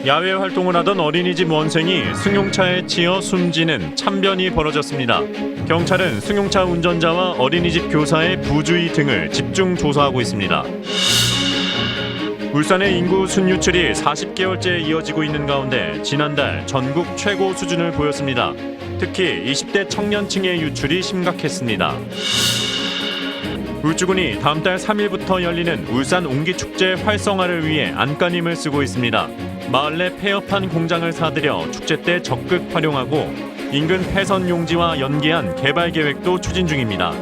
야외 활동을 하던 어린이집 원생이 승용차에 치여 숨지는 참변이 벌어졌습니다. 경찰은 승용차 운전자와 어린이집 교사의 부주의 등을 집중 조사하고 있습니다. 울산의 인구 순유출이 40개월째 이어지고 있는 가운데 지난달 전국 최고 수준을 보였습니다. 특히 20대 청년층의 유출이 심각했습니다. 울주군이 다음 달 3일부터 열리는 울산 옹기축제 활성화를 위해 안간힘을 쓰고 있습니다. 마을 내 폐업한 공장을 사들여 축제 때 적극 활용하고 인근 폐선 용지와 연계한 개발 계획도 추진 중입니다.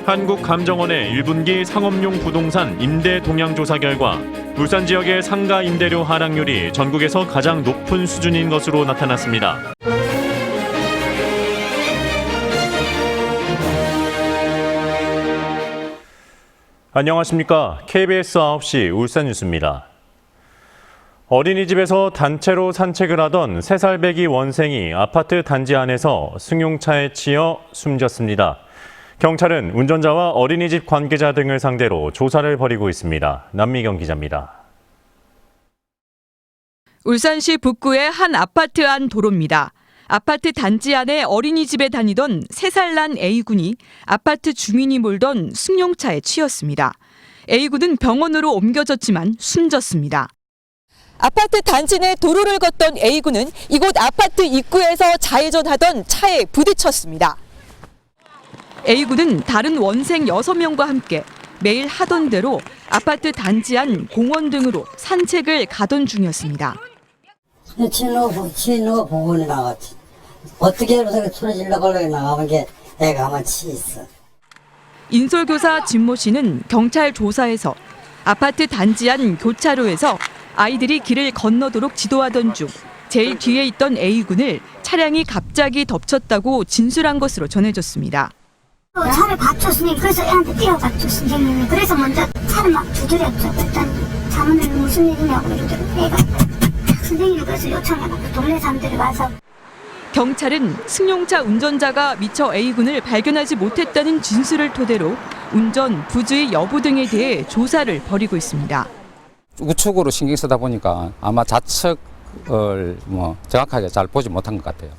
한국감정원의 1분기 상업용 부동산 임대 동향 조사 결과 울산 지역의 상가 임대료 하락률이 전국에서 가장 높은 수준인 것으로 나타났습니다. 안녕하십니까. KBS 9시 울산 뉴스입니다. 어린이집에서 단체로 산책을 하던 3살 배기 원생이 아파트 단지 안에서 승용차에 치여 숨졌습니다. 경찰은 운전자와 어린이집 관계자 등을 상대로 조사를 벌이고 있습니다. 남미경 기자입니다. 울산시 북구의 한 아파트 안 도로입니다. 아파트 단지 안에 어린이집에 다니던 3살 난 A군이 아파트 주민이 몰던 승용차에 치였습니다. A군은 병원으로 옮겨졌지만 숨졌습니다. 아파트 단지 내 도로를 걷던 A군은 이곳 아파트 입구에서 좌회전하던 차에 부딪혔습니다. A군은 다른 원생 6명과 함께 매일 하던 대로 아파트 단지 안 공원 등으로 산책을 가던 중이었습니다. 친구 보고 나갔지. 어떻게 해서 소리 질러버리고 나가면 게 애가 아마 있어. 인솔교사 진모 씨는 경찰 조사에서 아파트 단지 안 교차로에서 아이들이 길을 건너도록 지도하던 중 제일 뒤에 있던 A군을 차량이 갑자기 덮쳤다고 진술한 것으로 전해졌습니다. 차를 받쳤으니 그래서 애한테 뛰어갔죠, 선생님이. 그래서 먼저 차를 막 두드렸죠. 일단 자문을 무슨 일이냐고 이러더라고요. 애가 선생님이 그래서 요청해갖고 동네 사람들이 와서. 경찰은 승용차 운전자가 미처 A군을 발견하지 못했다는 진술을 토대로 운전 부주의 여부 등에 대해 조사를 벌이고 있습니다. 우측으로 신경 쓰다 보니까 아마 좌측을 정확하게 잘 보지 못한 것 같아요.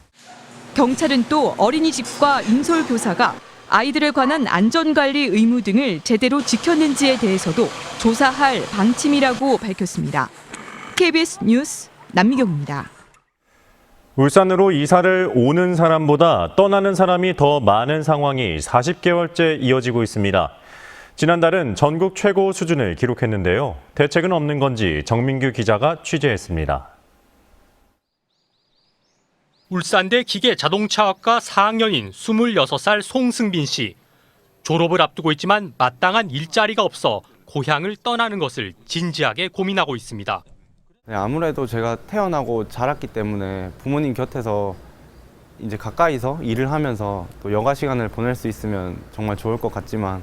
경찰은 또 어린이집과 인솔교사가 아이들에 관한 안전관리 의무 등을 제대로 지켰는지에 대해서도 조사할 방침이라고 밝혔습니다. KBS 뉴스 남미경입니다. 울산으로 이사를 오는 사람보다 떠나는 사람이 더 많은 상황이 40개월째 이어지고 있습니다. 지난달은 전국 최고 수준을 기록했는데요. 대책은 없는 건지 정민규 기자가 취재했습니다. 울산대 기계자동차학과 4학년인 26살 송승빈 씨. 졸업을 앞두고 있지만 마땅한 일자리가 없어 고향을 떠나는 것을 진지하게 고민하고 있습니다. 아무래도 제가 태어나고 자랐기 때문에 부모님 곁에서 이제 가까이서 일을 하면서 또 여가 시간을 보낼 수 있으면 정말 좋을 것 같지만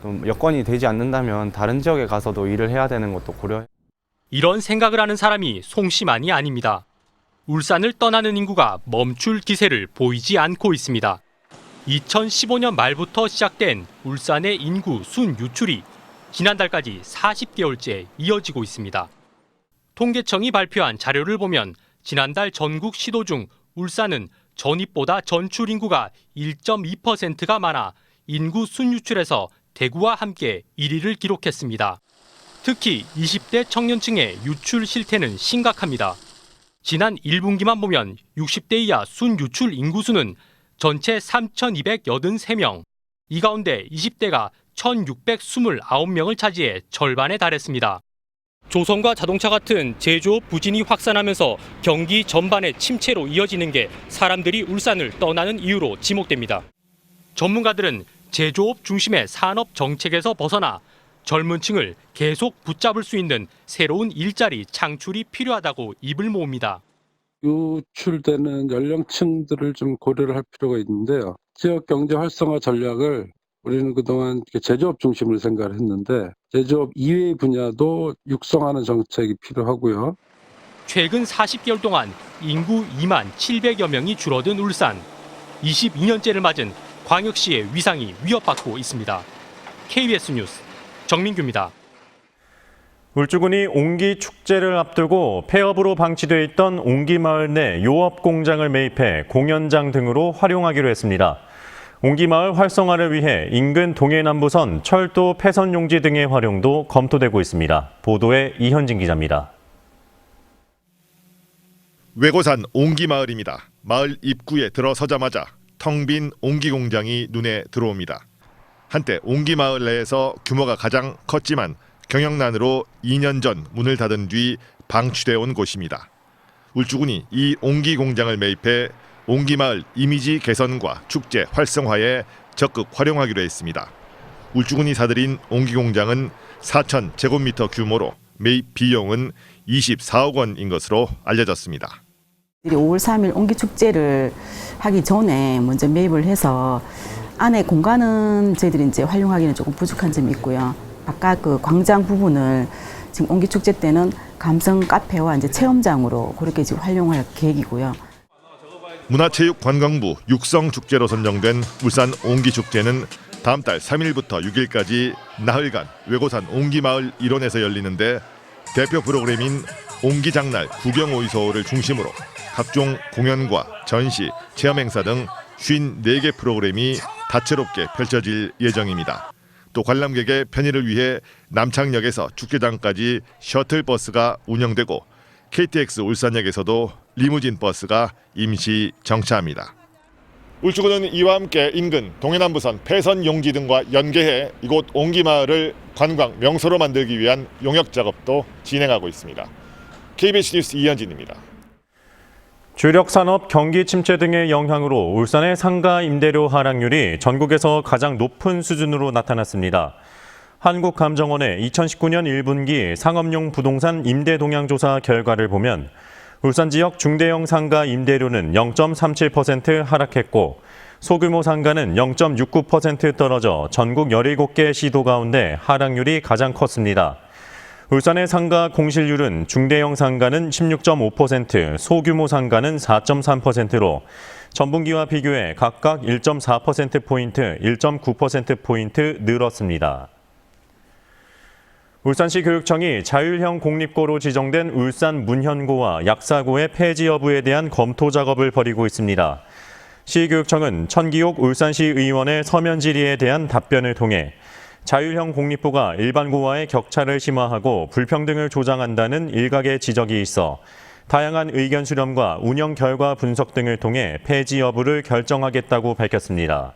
또 여건이 되지 않는다면 다른 지역에 가서도 일을 해야 되는 것도 고려해요. 이런 생각을 하는 사람이 송 씨만이 아닙니다. 울산을 떠나는 인구가 멈출 기세를 보이지 않고 있습니다. 2015년 말부터 시작된 울산의 인구 순유출이 지난달까지 40개월째 이어지고 있습니다. 통계청이 발표한 자료를 보면 지난달 전국 시도 중 울산은 전입보다 전출 인구가 1.2%가 많아 인구 순유출에서 대구와 함께 1위를 기록했습니다. 특히 20대 청년층의 유출 실태는 심각합니다. 지난 1분기만 보면 60대 이하 순유출 인구수는 전체 3,283명, 이 가운데 20대가 1,629명을 차지해 절반에 달했습니다. 조선과 자동차 같은 제조업 부진이 확산하면서 경기 전반의 침체로 이어지는 게 사람들이 울산을 떠나는 이유로 지목됩니다. 전문가들은 제조업 중심의 산업 정책에서 벗어나 젊은 층을 계속 붙잡을 수 있는 새로운 일자리 창출이 필요하다고 입을 모읍니다. 유출되는 연령층들을 좀 고려를 할 필요가 있는데요. 지역 경제 활성화 전략을 우리는 그동안 제조업 중심으로 생각을 했는데 제조업 이외의 분야도 육성하는 정책이 필요하고요. 최근 40개월 동안 인구 2만 700여 명이 줄어든 울산. 22년째를 맞은 광역시의 위상이 위협받고 있습니다. KBS 뉴스 정민규입니다. 울주군이 옹기 축제를 앞두고 폐업으로 방치돼 있던 옹기마을 내 요업 공장을 매입해 공연장 등으로 활용하기로 했습니다. 옹기마을 활성화를 위해 인근 동해남부선 철도 폐선 용지 등의 활용도 검토되고 있습니다. 보도에 이현진 기자입니다. 외고산 옹기마을입니다. 마을 입구에 들어서자마자 텅 빈 옹기 공장이 눈에 들어옵니다. 한때 옹기마을 내에서 규모가 가장 컸지만 경영난으로 2년 전 문을 닫은 뒤 방치되어 온 곳입니다. 울주군이 이 옹기 공장을 매입해 옹기마을 이미지 개선과 축제 활성화에 적극 활용하기로 했습니다. 울주군이 사들인 옹기 공장은 4,000제곱미터 규모로 매입 비용은 24억 원인 것으로 알려졌습니다. 5월 3일 옹기 축제를 하기 전에 먼저 매입을 해서 안에 공간은 저희들이 이제 활용하기는 조금 부족한 점이 있고요. 바깥 그 광장 부분을 지금 옹기 축제 때는 감성 카페와 이제 체험장으로 그렇게 지금 활용할 계획이고요. 문화체육관광부 육성축제로 선정된 울산 옹기축제는 다음 달 3일부터 6일까지 나흘간 외고산 옹기마을 일원에서 열리는데 대표 프로그램인 옹기장날 구경오이소를 중심으로 각종 공연과 전시, 체험행사 등 54개 프로그램이 다채롭게 펼쳐질 예정입니다. 또 관람객의 편의를 위해 남창역에서 축제장까지 셔틀버스가 운영되고 KTX 울산역에서도 리무진 버스가 임시 정차합니다. 울주군은 이와 함께 인근 동해남부선 폐선 용지 등과 연계해 이곳 옹기마을을 관광 명소로 만들기 위한 용역 작업도 진행하고 있습니다. KBS 뉴스 이현진입니다. 주력 산업 경기 침체 등의 영향으로 울산의 상가 임대료 하락률이 전국에서 가장 높은 수준으로 나타났습니다. 한국감정원의 2019년 1분기 상업용 부동산 임대 동향 조사 결과를 보면 울산 지역 중대형 상가 임대료는 0.37% 하락했고 소규모 상가는 0.69% 떨어져 전국 17개 시도 가운데 하락률이 가장 컸습니다. 울산의 상가 공실률은 중대형 상가는 16.5%, 소규모 상가는 4.3%로 전분기와 비교해 각각 1.4%포인트, 1.9%포인트 늘었습니다. 울산시 교육청이 자율형 공립고로 지정된 울산 문현고와 약사고의 폐지 여부에 대한 검토 작업을 벌이고 있습니다. 시교육청은 천기옥 울산시 의원의 서면 질의에 대한 답변을 통해 자율형 공립고가 일반고와의 격차를 심화하고 불평등을 조장한다는 일각의 지적이 있어 다양한 의견 수렴과 운영 결과 분석 등을 통해 폐지 여부를 결정하겠다고 밝혔습니다.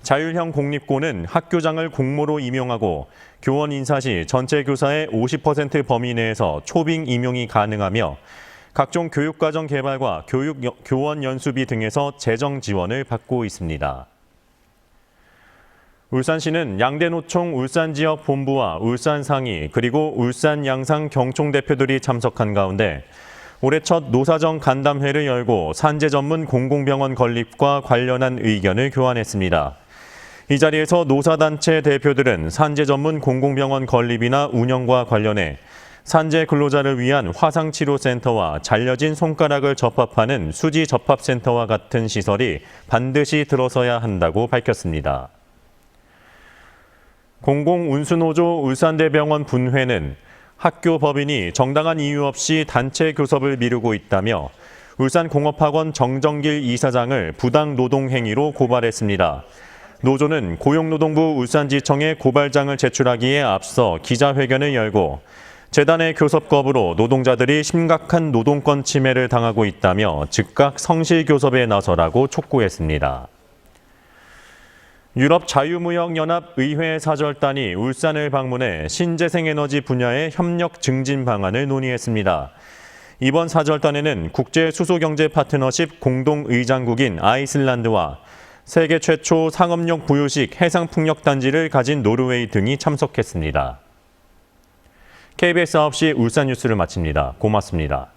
자율형 공립고는 학교장을 공모로 임용하고 교원 인사 시 전체 교사의 50% 범위 내에서 초빙 임용이 가능하며 각종 교육과정 개발과 교원 연수비 등에서 재정 지원을 받고 있습니다. 울산시는 양대노총 울산지역 본부와 울산상위 그리고 울산양상 경총 대표들이 참석한 가운데 올해 첫 노사정 간담회를 열고 산재 전문 공공병원 건립과 관련한 의견을 교환했습니다. 이 자리에서 노사단체 대표들은 산재 전문 공공병원 건립이나 운영과 관련해 산재 근로자를 위한 화상치료센터와 잘려진 손가락을 접합하는 수지 접합센터와 같은 시설이 반드시 들어서야 한다고 밝혔습니다. 공공운수노조 울산대병원 분회는 학교 법인이 정당한 이유 없이 단체 교섭을 미루고 있다며 울산공업학원 정정길 이사장을 부당 노동 행위로 고발했습니다. 노조는 고용노동부 울산지청에 고발장을 제출하기에 앞서 기자회견을 열고 재단의 교섭 거부로 노동자들이 심각한 노동권 침해를 당하고 있다며 즉각 성실 교섭에 나서라고 촉구했습니다. 유럽 자유무역연합 의회 사절단이 울산을 방문해 신재생에너지 분야의 협력 증진 방안을 논의했습니다. 이번 사절단에는 국제수소경제 파트너십 공동의장국인 아이슬란드와 세계 최초 상업용 부유식 해상풍력단지를 가진 노르웨이 등이 참석했습니다. KBS 9시 울산 뉴스를 마칩니다. 고맙습니다.